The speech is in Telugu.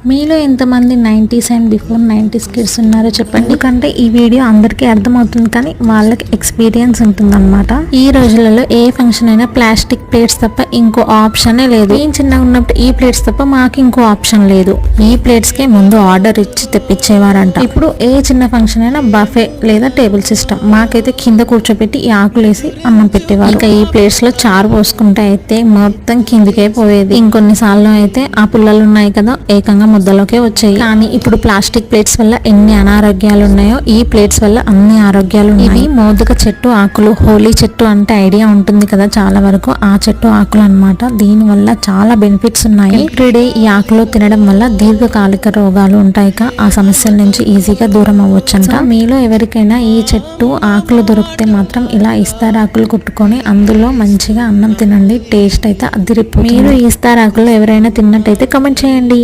మీలో ఎంతమంది 90s and before 90s kids ఉన్నారో చెప్పండి. ఎందుకంటే ఈ వీడియో అందరికీ అర్థమవుతుంది కానీ వాళ్ళకి ఎక్స్పీరియన్స్ ఉంటుందన్నమాట. ఈ రోజులలో ఏ ఫంక్షన్ అయినా ప్లాస్టిక్ ప్లేట్స్ తప్ప ఇంకో ఆప్షనే లేదు. నేను చిన్నగా ఉన్నప్పుడు ఈ ప్లేట్స్ తప్ప మాకు ఇంకో ఆప్షన్ లేదు. ఈ ప్లేట్స్ కే ముందు ఆర్డర్ ఇచ్చి తెప్పించేవారంట. ఇప్పుడు ఏ చిన్న ఫంక్షన్ అయినా బఫే లేదా టేబుల్ సిస్టమ్. మాకైతే కింద కూర్చోబెట్టి ఈ ఆకులేసి అన్నం పెట్టేవారు. ఇంకా ఈ ప్లేట్స్ లో చారు పోసుకుంటే అయితే మొత్తం కిందికే పోయేది. ఇంకొన్నిసార్లు అయితే ఆ పుల్లలు ఉన్నాయి కదా ఏకంగా ముద్దలోకే వచ్చాయి. కానీ ఇప్పుడు ప్లాస్టిక్ ప్లేట్స్ వల్ల ఎన్ని అనారోగ్యాలు ఉన్నాయో ఈ ప్లేట్స్ వల్ల అన్ని ఆరోగ్యాలు ఉన్నాయి. ఇవి మోదుక చెట్టు ఆకులు. హోలీ చెట్టు అంటే ఐడియా ఉంటుంది కదా చాలా వరకు. ఆ చెట్టు ఆకులు అన్నమాట. దీని వల్ల చాలా బెనిఫిట్స్ ఉన్నాయి. ఎవ్రీడే ఈ ఆకులు తినడం వల్ల దీర్ఘకాలిక రోగాలు ఉంటాయి. ఆ సమస్యల నుంచి ఈజీగా దూరం అవ్వచ్చంట. మీలో ఎవరికైనా ఈ చెట్టు ఆకులు దొరికితే మాత్రం ఇలా ఇస్తారాకులు కుట్టుకొని అందులో మంచిగా అన్నం తినండి. టేస్ట్ అయితే అదిరిపోతుంది. మీరు ఈ ఇస్తారాకులు ఎవరైనా తిన్నట్టయితే కామెంట్ చేయండి.